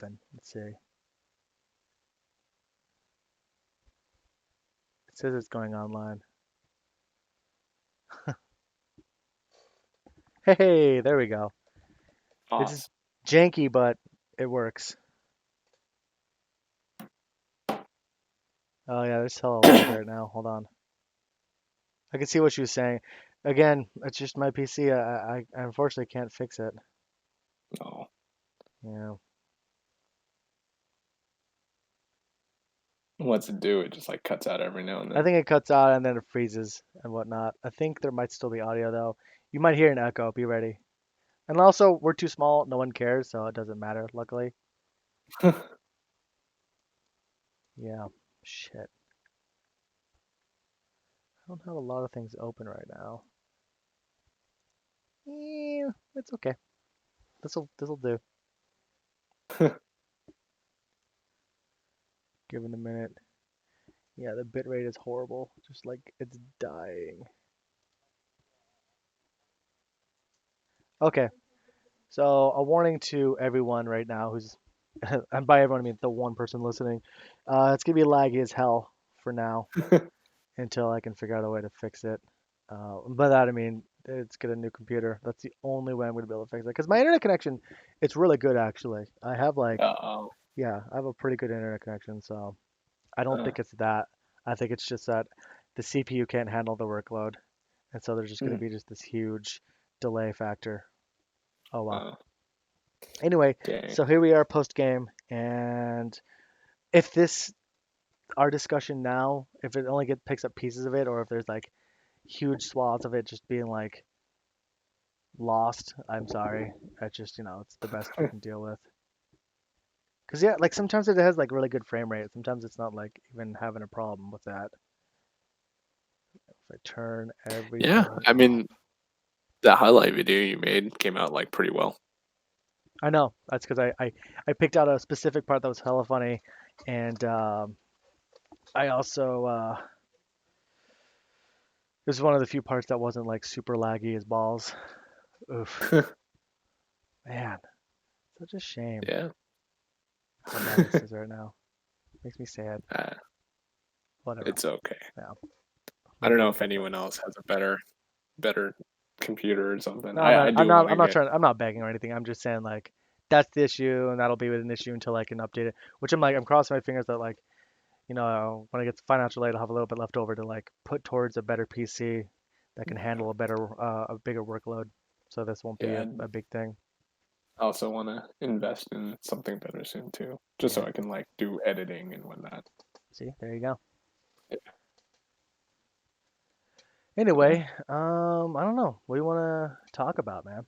open. Let's see. It says it's going online. Hey, there we go. It's just Awesome. janky, but it works. Oh yeah, there's hella lag right now. Hold on. I can see what she was saying. Again, it's just my PC. I unfortunately can't fix it. No. Yeah. What's it do? It just like cuts out every now and I then. think it cuts out and then it freezes and whatnot. I think there might still be audio though. You might hear an echo. Be ready. And also, we're too small. No one cares, so it doesn't matter, luckily. Yeah. Shit. I don't have a lot of things open right now. Yeah, it's okay. This'll do. Give it a minute. Yeah, the bitrate is horrible. Just like it's dying. Okay, so a warning to everyone right now who's, and by everyone I mean the one person listening. It's gonna be laggy as hell for now until I can figure out a way to fix it. By that I mean it's get a new computer. That's the only way I'm gonna be able to fix it. Because my internet connection, it's really good actually. I have like, Oh. yeah, I have a pretty good internet connection, so I don't Uh, think it's that. I think it's just that the CPU can't handle the workload, and so there's just gonna mm, be just this huge delay factor. Oh well. uh, Anyway, dang. so here we are post game, and if this our discussion now, if it only get picks up pieces of it, or if there's like huge swaths of it just being like lost, I'm sorry. That's just it's the best we can deal with. Cause yeah, like sometimes it has like really good frame rate. Sometimes it's not like even having a problem with that. If I turn Yeah, everything I off. mean, that highlight video you made came out like pretty well. I know that's because I picked out a specific part that was hella funny, and I also it was one of the few parts that wasn't like super laggy as balls. Oof, man, such a shame Yeah. how bad this is right now. Makes me sad. Uh, Whatever. it's okay. Yeah, I don't maybe know we'll if get anyone there. else has a better computer or something. No, I'm I not. I'm do not. want to I'm not get. trying. I'm not begging or anything. I'm just saying like that's the issue, and that'll be an issue until I can update it. Which I'm crossing my fingers that like when I get to financial aid, I'll have a little bit left over to like put towards a better PC that can handle a bigger workload. So this won't be Yeah, a big thing. I also want to invest in something better soon too, just so Yeah. I can like do editing and whatnot. See, there you go. Yeah. Yeah. Anyway, I don't know. What do you want to talk about, man?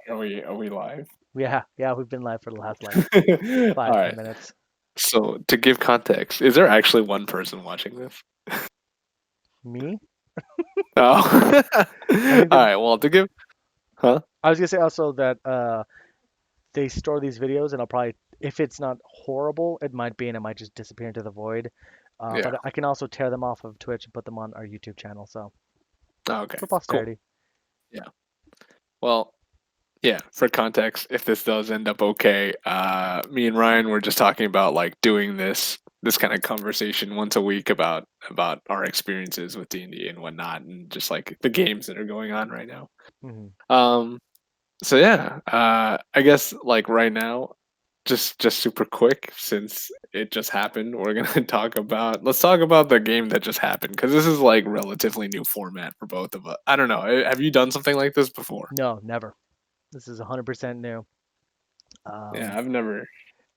Are we live? Yeah, we've been live for the last like All five, ten right. minutes. So to give context, is there actually one person watching this? Me? Oh. I think All that right. Well, to give, huh? I was gonna say also that they store these videos, and I'll probably, if it's not horrible, it might be, and it might just disappear into the void. Yeah. But I can also tear them off of Twitch and put them on our YouTube channel, so Okay. for Cool. posterity. Yeah. Well, yeah, for context, if this does end up okay, me and Ryan were just talking about like doing this kind of conversation once a week about our experiences with D&D and whatnot, and just like the games that are going on right now. Hmm. Um, so yeah, I guess like right now, just super quick since it just happened, we're gonna let's talk about the game that just happened because this is like relatively new format for both of us. I don't know. Have you done something like this before? No, never. This is 100% new. Yeah, Um, I've never.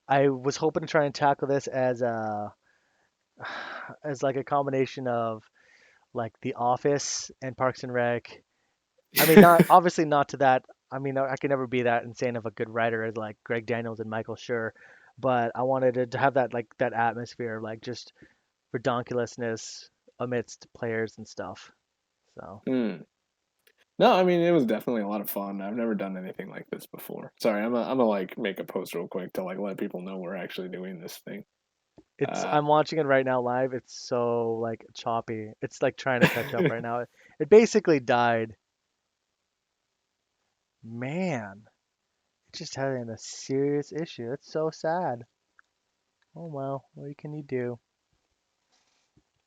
I was hoping to try and tackle this as a as like a combination of like The Office and Parks and Rec. I mean, not obviously not to that. I mean, I can never be that insane of a good writer as like Greg Daniels and Michael Schur, but I wanted it to have that like that atmosphere, like just redonkulousness amidst players and stuff. So Hmm. No, I mean it was definitely a lot of fun. I've never done anything like this before. Sorry, I'm a like make a post real quick to like let people know we're actually doing this thing. it's Uh, I'm watching it right now live. It's so like choppy. It's like trying to catch up right now. It basically died. Man, Just having a serious issue. That's so sad. Oh well, what can you do?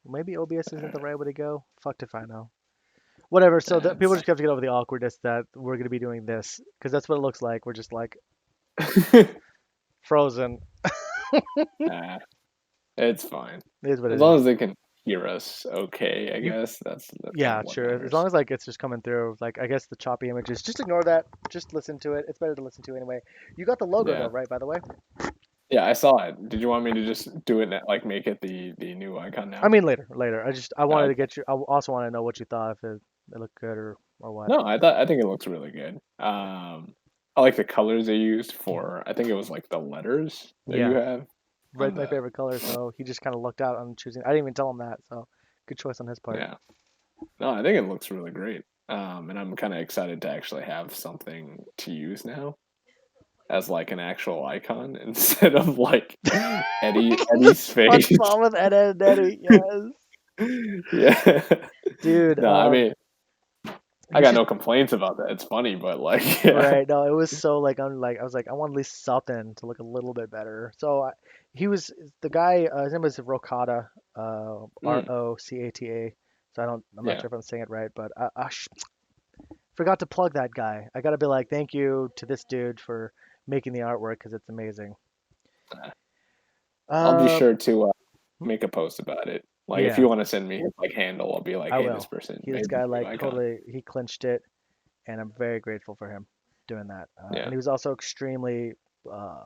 Maybe OBS isn't the right way to go. Fucked if I know. Whatever. So the, people That's just have to get over the awkwardness that we're gonna be doing this because that's what it looks like. We're just like frozen. uh, it's fine. It is what As it is. long as they can hear us okay, I You, guess that's kind yeah, of what sure. As long matters. as like it's just coming through. Like I guess the choppy images, just ignore that. Just listen to it. It's better to listen to anyway. You got the logo though, Yeah. right? By the way. Yeah, I saw it. Did you want me to just do it, like make it the new icon I now? mean later. I wanted to Okay. get you. I also want to know what you thought if it looked good or what. No, I think it looks really good. I like the colors they used for. I think it was like the letters that you Yeah, have on red's my the. favorite color, so he just kind of lucked out on choosing. I didn't even tell him that, so good choice on his part. Yeah. No, I think it looks really great. And I'm kind of excited to actually have something to use now as like an actual icon instead of like Eddie's face. SpongeBob with Ed, Ed, and Eddie. Yes, Yeah. dude. No, I mean, I You got should. no complaints about that. It's funny, but like, yeah. Right. No, it was so like I'm like I was like I want at least something to look a little bit better. So he was the guy. His name was Rocata, Mm, Rocata. So I'm not yeah. sure if I'm saying it right, but forgot to plug that guy. I gotta be like thank you to this dude for making the artwork because it's amazing. I'll be Uh, sure to make a post about it. Like, if yeah, you want to send me his like handle, I'll be like, I hey, this will. person This made guy this new like icon. totally he clinched it, and I'm very grateful for him doing that. And Yeah. he was also extremely uh,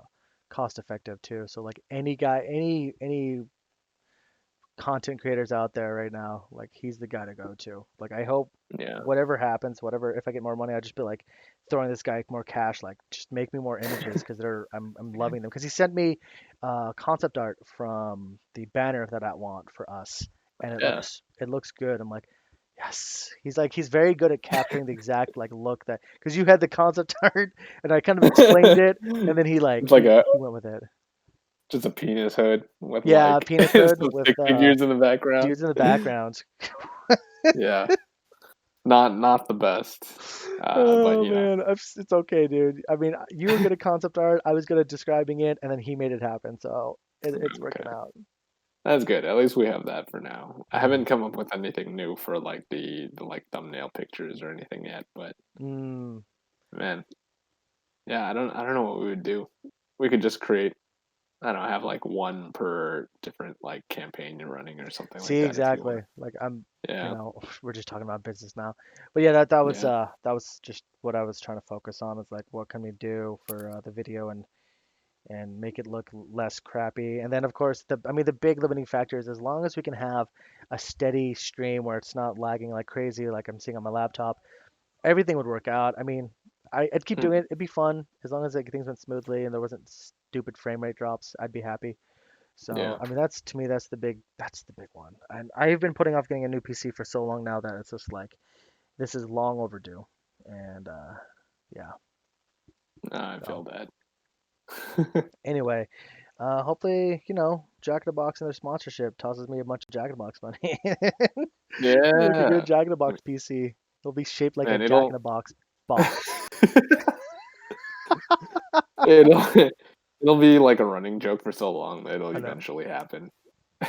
cost effective too. So like any guy, any content creators out there right now, like he's the guy to go to. Like I hope Yeah. whatever happens, whatever if I get more money, I'll just be like throwing this guy more cash. Like just make me more images because I'm loving them. Because he sent me concept art from the banner that I want for us, and Yeah. it looks good. I'm like. Yes, he's very good at capturing the exact like look that because you had the concept art and I kind of explained it and then he like It's like a he went with it. just a penis hood with Yeah, like penis hood some with stick figures in the background. dudes in the background. Yeah. Not the best. But Oh you know, man, it's okay, dude. I mean, you were good at concept art. I was good at describing it, and then he made it happen. So it's working okay. out. That's good. At least we have that for now. I Hmm. haven't come up with anything new for like the like thumbnail pictures or anything yet, but Mm. man, yeah, I don't know what we would do. We could just create, I don't know, have like one per different like campaign you're running or something like See, that if you exactly. want. Like Yeah. we're just talking about business now. But yeah, Yeah. that was just what I was trying to focus on. Is like, what can we do for the video and make it look less crappy. And then of course I mean the big limiting factor is as long as we can have a steady stream where it's not lagging like crazy like I'm seeing on my laptop, everything would work out. I mean, I'd keep Hmm. doing it. It'd be fun as long as like things went smoothly and there wasn't stupid frame rate drops. I'd be happy. So Yeah. I mean that's to me that's the big one. And I've been putting off getting a new PC for so long now that it's just like this is long overdue. And yeah. I So feel that. anyway, hopefully, Jack in the Box and their sponsorship tosses me a bunch of Jack in the Box money. We could get a Yeah. Jack in the Box PC. It'll be shaped like a Man, Jack in it'll the Box box. it'll it'll be like a running joke for so long that it'll I know. eventually happen.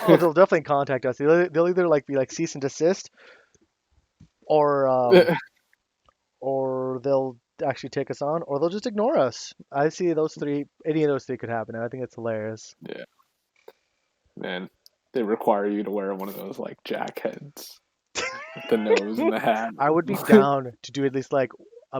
Oh, they'll definitely contact us. They'll either like be like cease and desist, or they'll actually take us on, or they'll just ignore us. I see those three. Any of those three could happen, and I think it's hilarious. Yeah, man. They require you to wear one of those like jack heads with the nose and the hat. I would be down to do at least like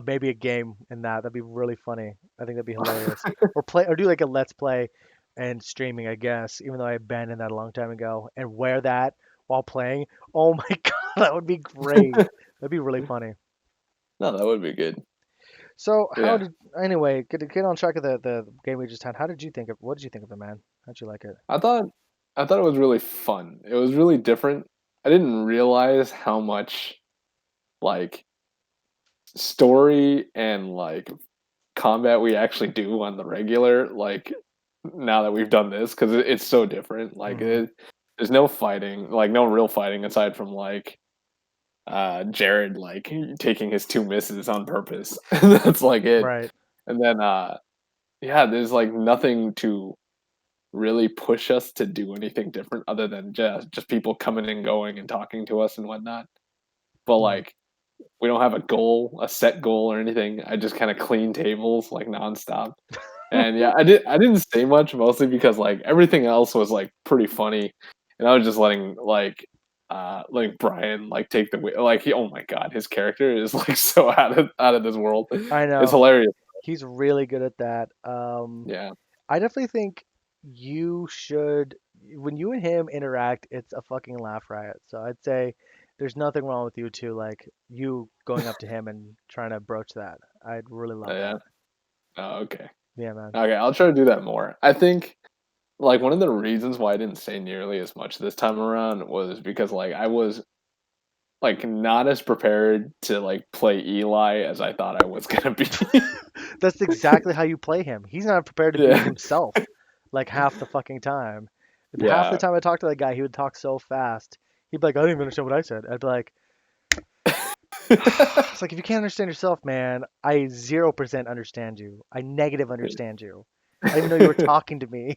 maybe a game in that. That'd be really funny. I think that'd be hilarious. Or do like a let's play and streaming, I guess, even though I abandoned that a long time ago, and wear that while playing. Oh my God, that would be great. That'd be really funny. No, that would be good. So Yeah, anyway, get on track of the game we just had. What did you think of it, man? How'd you like it? I thought I thought it was really fun. It was really different. I didn't realize how much like story and like combat we actually do on the regular. Like now that we've done this, because it's so different. Like Hmm. there's no fighting, like no real fighting aside from like Jared like taking his two misses on purpose. That's like it. Right. And then yeah, there's like nothing to really push us to do anything different other than just people coming and going and talking to us and whatnot. But Mhm. like we don't have a goal, a set goal or anything. I just kind of clean tables like nonstop. And yeah, I didn't say much mostly because like everything else was like pretty funny, and I was just letting Brian like take the wheel. Like he, oh my god, his character is like so out of this world. I It's know. hilarious. He's really good at that. Yeah, I definitely think you should, when you and him interact, it's a fucking laugh riot. So I'd say there's nothing wrong with you two, like you going up to him and trying to broach that. I'd really love yeah. that. Oh, okay, Yeah, man. okay. I'll try to do that more. I think like one of the reasons why I didn't say nearly as much this time around was because like I was like not as prepared to like play Eli as I thought I was gonna be. That's exactly how you play him. He's not prepared to be Yeah, himself like half the fucking time. Half the yeah. time I talked to that guy, he would talk so fast. He'd be like, I didn't even understand what I said. I'd be like, it's like if you can't understand yourself, man, I 0% understand you. I negative understand you. I didn't even know you were talking to me.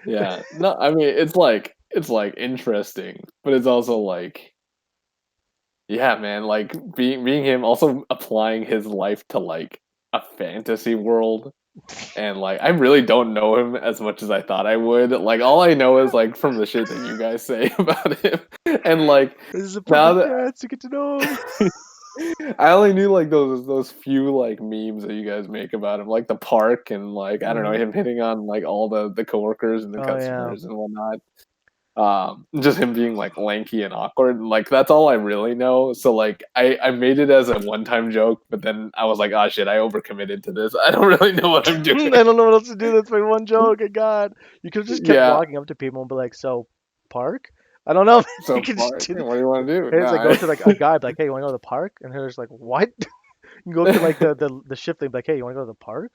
Yeah. No, I mean it's like interesting, but it's also like yeah, man, like being him also applying his life to like a fantasy world and like I really don't know him as much as I thought I would. Like all I know is like from the shit that you guys say about him. And like This is a now perfect that chance to get to know him. I only knew like those few like memes that you guys make about him, like the park and like I don't know Hmm. him hitting on like all the coworkers and the Oh yeah. customers and whatnot. Just him being like lanky and awkward. Like that's all I really know. So like I made it as a one time joke, but then I was like, oh shit, I overcommitted to this. I don't really know what I'm doing. I don't know what else to do. That's my one joke. And God, you could have just kept Yeah. walking up to people and be like, "So, park?" I don't know. You So could just far, do. what do you want to do? Hey, it's like go Nah, to like a guy, be like, "Hey, you want to go to the park?" And he's like, "What?" You go up to like the shift thing, be like, "Hey, you want to go to the park?"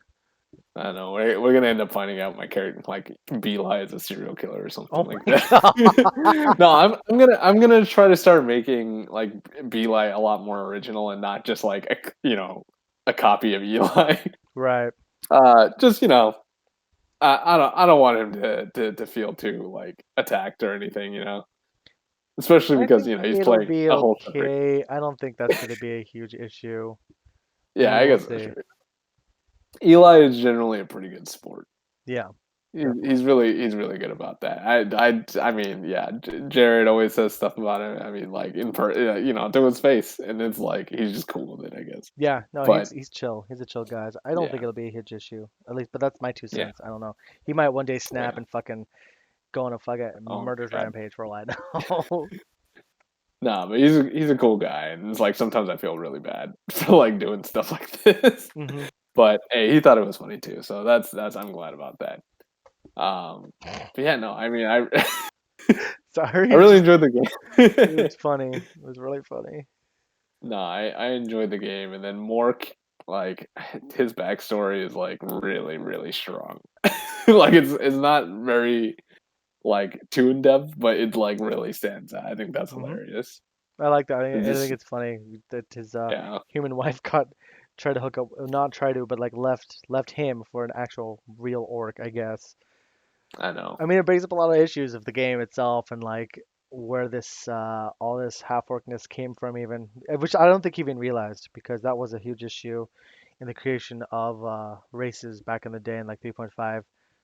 I don't know. We're gonna end up finding out my character like Beli is a serial killer or Oh something like my that. God. No, I'm gonna try to start making like Beli a lot more original and not just like a copy of Eli. Right. Just I don't want him to feel too like attacked or anything, especially I because think he's it'll playing be a whole separate. okay. I don't think that's going to be a huge issue. I Yeah, mean, I we'll guess that's see. true. Eli is generally a pretty good sport. Yeah, He's definitely. he's really good about that. I mean, yeah. Jared always says stuff about him. I mean, like to his face, and it's like he's just cool with it, I guess. Yeah, no, But he's chill. He's a chill guy. I don't think yeah, it'll be a huge issue. At least, but that's my two yeah, cents. I don't know. He might one day snap yeah. and fucking go on a fucking Oh murders my god, rampage for all I know. nah, but he's a cool guy, and it's like sometimes I feel really bad for like doing stuff like this. Hmm. But hey, he thought it was funny too, so that's I'm glad about that. But yeah, no, I mean, Sorry, I it's really just enjoyed the it game. was funny. It was really funny. No, I enjoyed the game, and then Mork, like his backstory is like really really strong. Like it's not very like too in depth, but it like really stands out. I think that's Hmm. hilarious. I like that. And I think just it's funny that his yeah, human wife got tried to hook up, not try to, but like left him for an actual real orc, I guess. I know. I mean, it brings up a lot of issues of the game itself and like where this all this half orcness came from, even which I don't think he even realized because that was a huge issue in the creation of races back in the day in like 3.5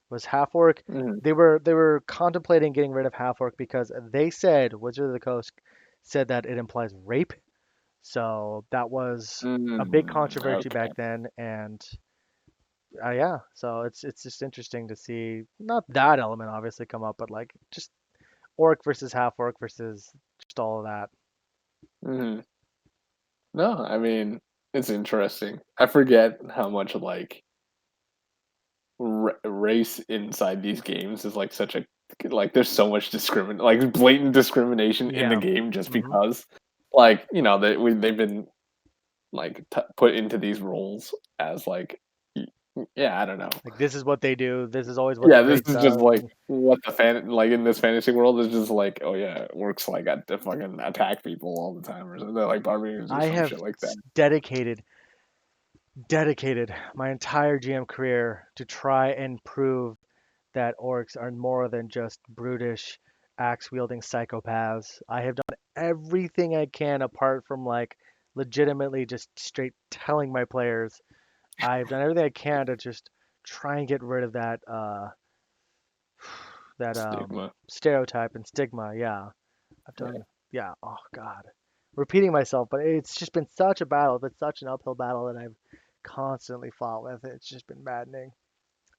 was half orc. Mhm. They were contemplating getting rid of half orc because they said Wizard of the Coast said that it implies rape. So that was a big controversy back Okay. then, and yeah, so it's just interesting to see not that element obviously come up, but like just orc versus half orc versus just all of that. Mhm. No, I mean it's interesting. I forget how much like race inside these games is like such a like there's so much like blatant discrimination in the Yeah. game just Hmm. because like they've been like put into these roles as like yeah, I don't know. Like this is what they do. This is always what Yeah, the this race is just does. like And what the like in this fantasy world is just like oh yeah, it works like at to fucking attack people all the time or something like barbarians or I some have shit like that. dedicated dedicated my entire GM career to try and prove that orcs are more than just brutish, axe wielding psychopaths. I have done everything I can apart from like legitimately just straight telling my players. I've done everything I can to just try and get rid of that Stigma. stereotype and stigma. Yeah, I've Yeah. done. Yeah. Oh God, repeating myself, but it's just been such a battle. It's been such an uphill battle that I've constantly fought with. It's just been maddening.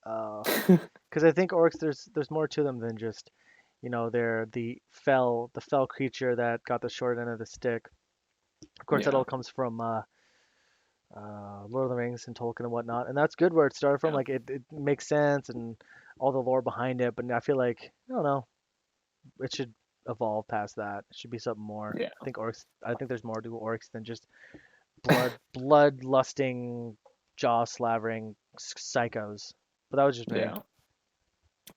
Because I think orcs, there's more to them than just, they're the fell creature that got the short end of the stick. Of course, that Yeah. all comes from Lord of the Rings and Tolkien and whatnot, and that's good where it started from. Yeah. Like it makes sense and all the lore behind it, but I feel like I don't know, it should evolve past that. It should be something more. Yeah. I think orcs. I think there's more to orcs than just blood lusting, jaw slavering psychos. But that was just me. Yeah.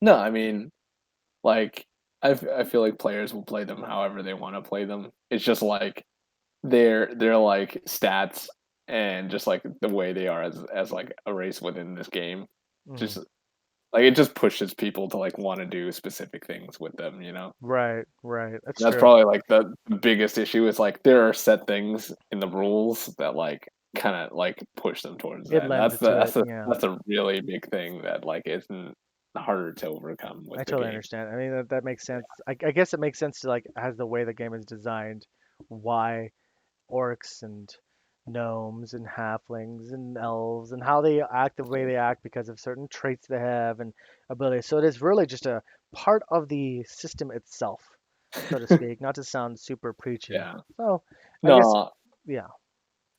No, I mean, like, I feel like players will play them however they want to play them. It's just like they're like stats and just like the way they are as like a race within this game. Hmm. Just like it just pushes people to like want to do specific things with them, you know? Right, right. That's That's true. probably like the biggest issue is like there are set things in the rules that like kind of like push them towards It that. lends it to it. Yeah. That's a really big thing that like isn't harder to overcome I with the totally game. understand. I mean, that makes sense. I guess it makes sense to like as the way the game is designed, why orcs and gnomes and halflings and elves and how they act the way they act because of certain traits they have and abilities. So it is really just a part of the system itself, so to speak, not to sound super preachy. Yeah. So I guess, No, yeah.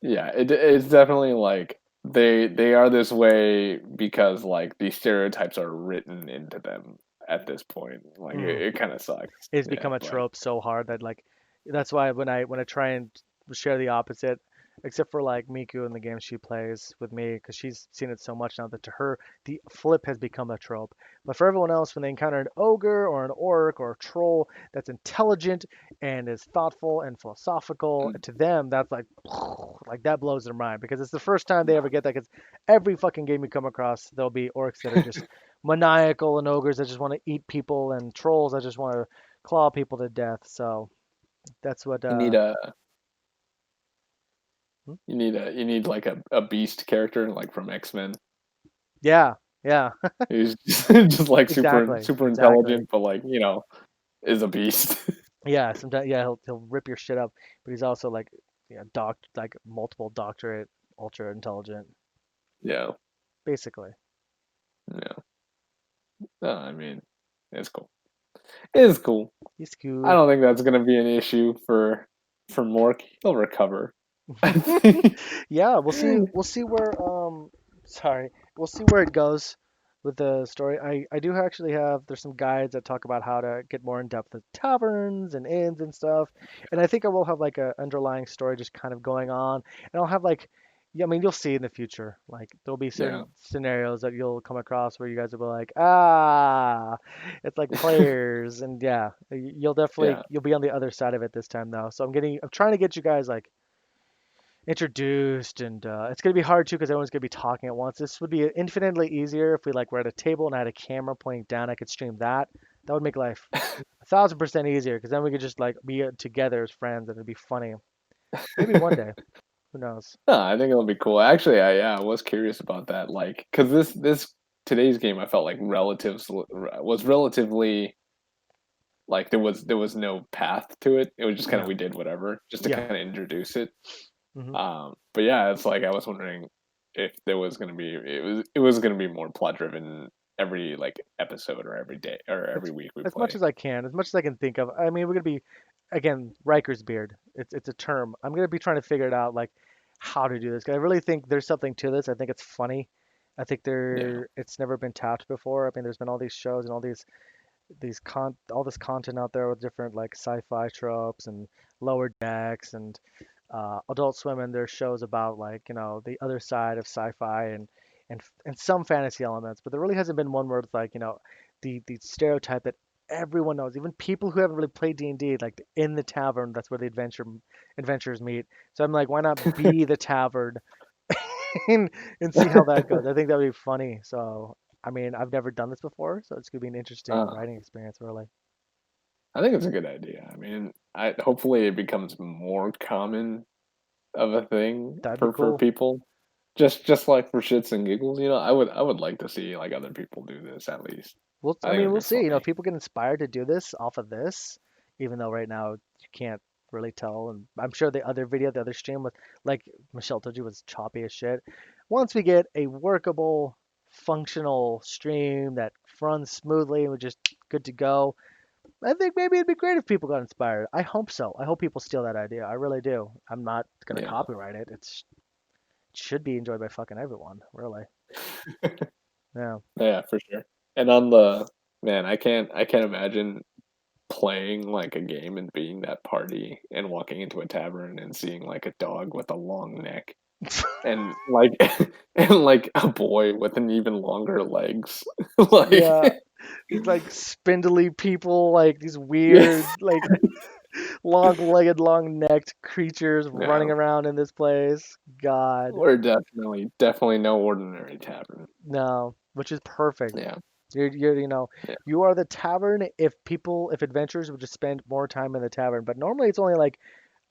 yeah, it's definitely like they are this way because like these stereotypes are written into them at this point. Like Mhm. it kind of sucks. It's Yeah, become a but trope so hard that like that's why when I try and share the opposite, except for like Miku in the game she plays with me because she's seen it so much now that to her the flip has become a trope. But for everyone else, when they encounter an ogre or an orc or a troll that's intelligent and is thoughtful and philosophical, mm, to them that's like like that blows their mind because it's the first time they ever get that. Because every fucking game you come across, there'll be orcs that are just maniacal and ogres that just want to eat people and trolls that just want to claw people to death. So that's what. you need a Hmm? you need like a beast character like from X-Men Yeah, yeah, who's just like exactly, super exactly. intelligent but like, you know, is a beast. Yeah, sometimes yeah he'll rip your shit up, but he's also like yeah like multiple doctorate, ultra intelligent, Yeah. basically. Yeah. No, I mean, it's cool. It's cool. He's I cool. don't think that's gonna be an issue for Mork. He'll recover. I think. Yeah, we'll see where sorry, we'll see where it goes with the story. I do actually have there's some guides that talk about how to get more in depth with taverns and inns and stuff. And I think I will have like a underlying story just kind of going on. And I'll have like yeah, I mean you'll see in the future. Like there'll be Yeah. certain scenarios that you'll come across where you guys will be like, "Ah, it's like players." And yeah, Yeah. you'll be on the other side of it this time though. So I'm trying to get you guys like introduced and it's going to be hard too because everyone's going to be talking at once. This would be infinitely easier if we like were at a table and I had a camera pointing down. I could stream that. That would make life 1,000% easier because then we could just like be together as friends and it'd be funny. Maybe one day. Who knows? No, I think it'll be cool. Actually, I was curious about that, like, because this today's game, I felt like relatives was relatively like there was no path to it. It was just kind of Yeah. we did whatever just to Yeah. kind of introduce it. Hmm. But yeah, it's like I was wondering if there was gonna be it was gonna be more plot driven every like episode or every day or As, every week we as much play. as I can, as much as I can think of. I mean, we're gonna be again Riker's beard. It's a term. I'm gonna be trying to figure it out like how to do this. 'Cause I really think there's something to this. I think it's funny. I think Yeah, it's never been tapped before. I mean, there's been all these shows and all this content out there with different like sci-fi tropes and lower decks and Adult Swim and their shows about like the other side of sci-fi and some fantasy elements, but there really hasn't been one where it's like the stereotype that everyone knows, even people who haven't really played D&D, like in the tavern, that's where the adventurers meet. So I'm like, why not be the tavern and see how that goes. I think that would be funny. So, I mean, I've never done this before, so it's gonna be an interesting uh, writing experience, really. I think it's a good idea. I mean, I hopefully it becomes more common of a thing That'd be for cool. people. Just like for shits and giggles, I would like to see like other people do this at least. I I think mean, it'd we'll be see. You know, if funny. people get inspired to do this off of this, even though right now you can't really tell. And I'm sure the other video, the other stream was like Michelle told you was choppy as shit. Once we get a workable, functional stream that runs smoothly and we're just good to go, I think maybe it'd be great if people got inspired. I hope so. I hope people steal that idea. I really do. I'm not gonna Yeah. copyright it. It should be enjoyed by fucking everyone, really. Yeah. Yeah, for sure. And on the man, I can't imagine playing like a game and being that party and walking into a tavern and seeing like a dog with a long neck and like and like a boy with an even longer legs. Like Yeah, these like spindly people, like these yeah. weird, like long-legged, long-necked creatures running No. around in this place. God, We're definitely no ordinary tavern. no, which is perfect. Yeah. You know, you are the tavern if adventurers would just spend more time in the tavern. But normally it's only like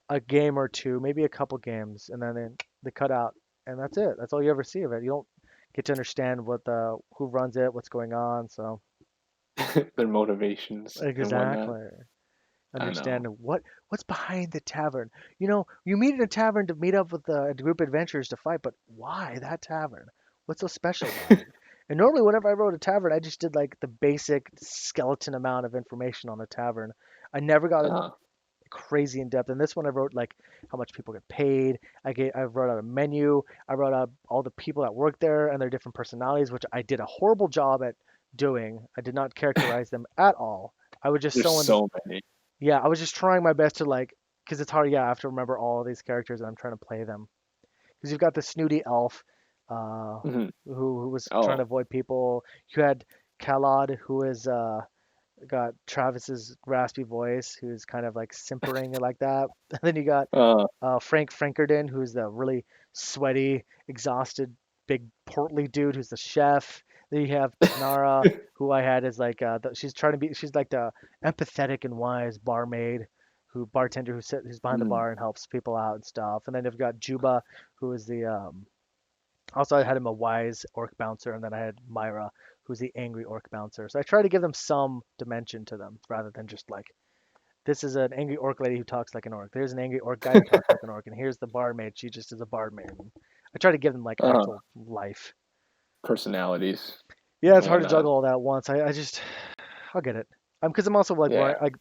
a game or two, maybe a couple games, and then they cut out, and that's it. That's all you ever see of it. You don't get to understand who runs it, what's going on. So Their motivations and whatnot. exactly. I Understand know. what's behind the tavern. You know, you meet in a tavern to meet up with a group of adventurers to fight, but why that tavern? What's so special about it? And normally, whenever I wrote a tavern, I just did like the basic skeleton amount of information on the tavern. I never got Uh, crazy in depth. And this one, I wrote like how much people get paid. I wrote out a menu. I wrote out all the people that work there and their different personalities, which I did a horrible job at doing. I did not characterize them at all. I was just there's so so many. yeah, I was just trying my best to like, because it's hard. Yeah, I have to remember all of these characters and I'm trying to play them. Because you've got the snooty elf, Mhm. who was trying to Oh. avoid people. You had Kalod, who is got Travis's raspy voice, who's kind of like simpering like that. And then you got Uh, Frank Frankerton, who's the really sweaty, exhausted, big portly dude who's the chef. Then you have Tanara, who I had as like she's trying to be she's like the empathetic and wise barmaid, who's behind the mm, bar and helps people out and stuff. And then you've got Juba, who is the also I had him a wise orc bouncer, and then I had Myra, who's the angry orc bouncer. So I try to give them some dimension to them rather than just like this is an angry orc lady who talks like an orc. There's an angry orc guy who talks like an orc, and here's the barmaid. She just is a barmaid. And I try to give them like uh, actual life. personalities Yeah, it's and hard to whatnot. juggle all that at once. I just I'll get it. Because I'm also like Yeah. worry like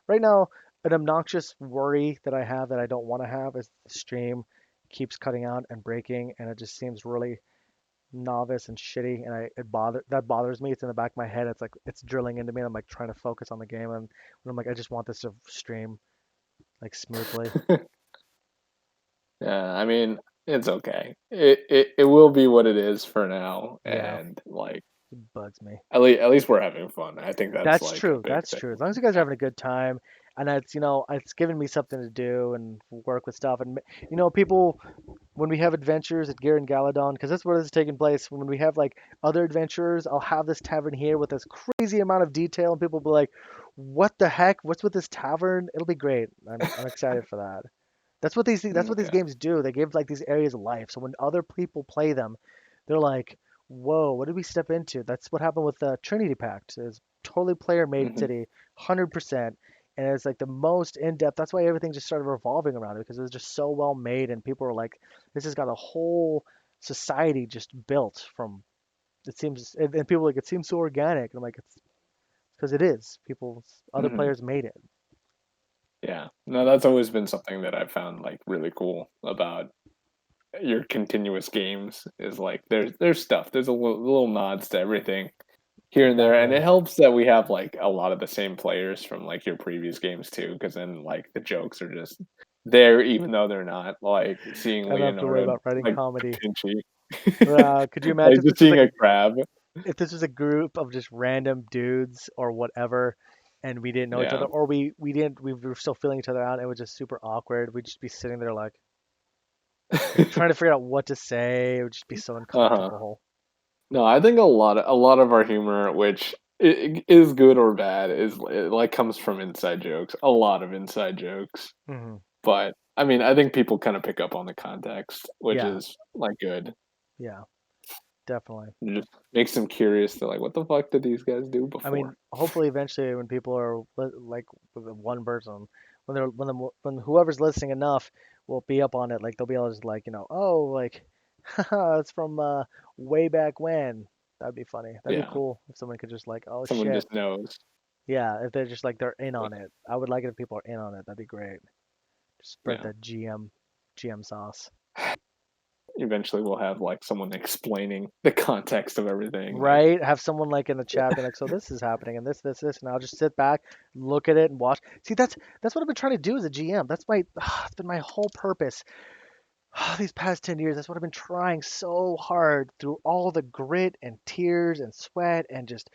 right now an obnoxious worry that I have that I don't want to have is the stream keeps cutting out and breaking, and it just seems really novice and shitty, and that bothers me. It's in the back of my head. It's like it's drilling into me. And I'm like trying to focus on the game, and I'm like I just want this to stream like smoothly. Yeah, I mean, it's okay. It will be what it is for now, Yeah, and like it bugs me. at least we're having fun. I think that's That's like a true. big That's thing. true. As long as you guys are having a good time, and it's giving me something to do and work with stuff. And people, when we have adventures at Gear and Galadon, because that's where this is taking place. When we have like other adventurers, I'll have this tavern here with this crazy amount of detail, and people will be like, "What the heck? What's with this tavern?" It'll be great. I'm excited for that. That's what these Yeah. games do. They give like these areas of life. So when other people play them, they're like, "Whoa, what did we step into?" That's what happened with Trinity Pact. It's totally player-made Hmm. city, 100%, and it's like the most in-depth. That's why everything just started revolving around it because it was just so well made, and people were like, "This has got a whole society just built from." It seems, and people are like, "It seems so organic." And I'm like, "It's because it is. Other Hmm. players made it." Yeah. No, that's always been something that I've found like really cool about your continuous games is like there's stuff. There's a little nods to everything here and there, and Exactly. it helps that we have like a lot of the same players from like your previous games too, because then like the jokes are just there even though they're not. Like seeing I don't have to worry Leonardo about writing like comedy. pinchy, Could you like imagine just seeing a crab. if this was a group of just random dudes or whatever, and we didn't know each Yeah, other, or we didn't we were still feeling each other out, and it was just super awkward. We'd just be sitting there like, Like trying to figure out what to say, it would just be so Uh-huh. uncomfortable. No, I think a lot of our humor, which is good or bad, it, like comes from inside jokes. A lot of inside jokes, Hmm. but I mean, I think people kind of pick up on the context, which Yeah, is like good. yeah, definitely. It just makes them curious. They're like, "What the fuck did these guys do I before?" mean, hopefully, eventually, when people are like with the one person, when whoever's listening enough will be up on it, like they'll be able to just like oh like, haha, it's from way back when. That'd be funny. That'd be Yeah, cool if someone could just like, oh someone shit, just knows. yeah, if they're just like they're in Yeah, on it. I would like it if people are in on it. That'd be great. Spread yeah. that GM sauce. Eventually, we'll have like someone explaining the context of everything. Like, Right? Have someone like in the chat be like, so this is happening and this, and I'll just sit back, look at it, and watch. See, that's what I've been trying to do as a GM. That's my it's been my whole purpose. These past 10 years, that's what I've been trying so hard through all the grit and tears and sweat and just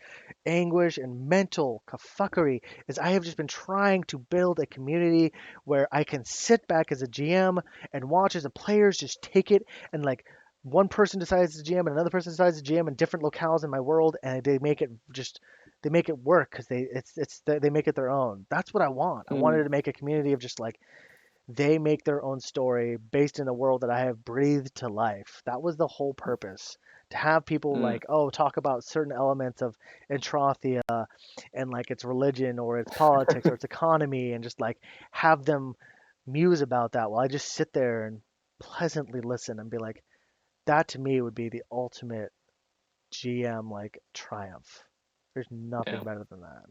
anguish and mental fuckery is I have just been trying to build a community where I can sit back as a GM and watch as the players just take it and like one person decides to GM and another person decides to GM in different locales in my world and they make it work because they make it their own. That's what I want. I mm, wanted to make a community of just like they make their own story based in a world that I have breathed to life. That was the whole purpose. To have people mm, like, oh, talk about certain elements of Entrothia and like its religion or its politics or its economy and just like have them muse about that while I just sit there and pleasantly listen and be like, that to me would be the ultimate GM like triumph. There's nothing yeah. better than that.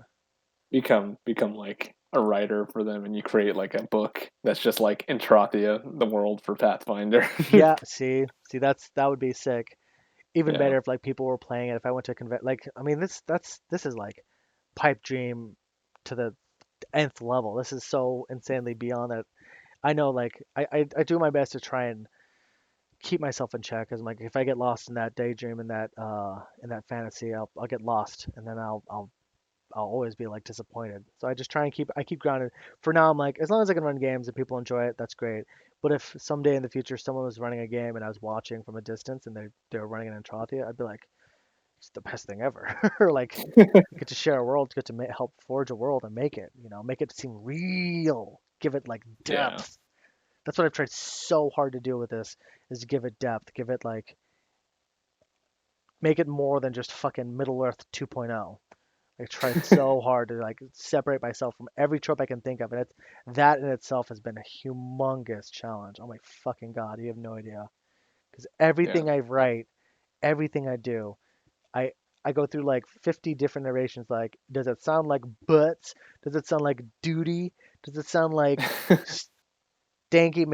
Become like a writer for them, and you create like a book that's just like Entrothia, the world for Pathfinder. Yeah, see, that would be sick. Even Yeah, better if like people were playing it. If I went to a convent, like I mean, this is like pipe dream to the nth level. This is so insanely beyond that. I know, like I do my best to try and keep myself in check. Cause like if I get lost in that daydream in that fantasy, I'll get lost, and then I'll always be like disappointed. So I just try and keep grounded. For now, I'm like, as long as I can run games and people enjoy it, that's great. But if someday in the future someone was running a game and I was watching from a distance and they're running an Entrothia, I'd be like, it's the best thing ever. Like, get to share a world, get to help forge a world and make it. Make it seem real. Give it like yeah, depth. That's what I've tried so hard to do with this is to give it depth, give it like make it more than just fucking Middle Earth 2.0. I tried so hard to like separate myself from every trope I can think of, and that in itself has been a humongous challenge. Oh my fucking god, you have no idea. Because yeah. everything I write, everything I do, I I go through like 50 different narrations. Like, does it sound like butts? Does it sound like duty? Does it sound like stanky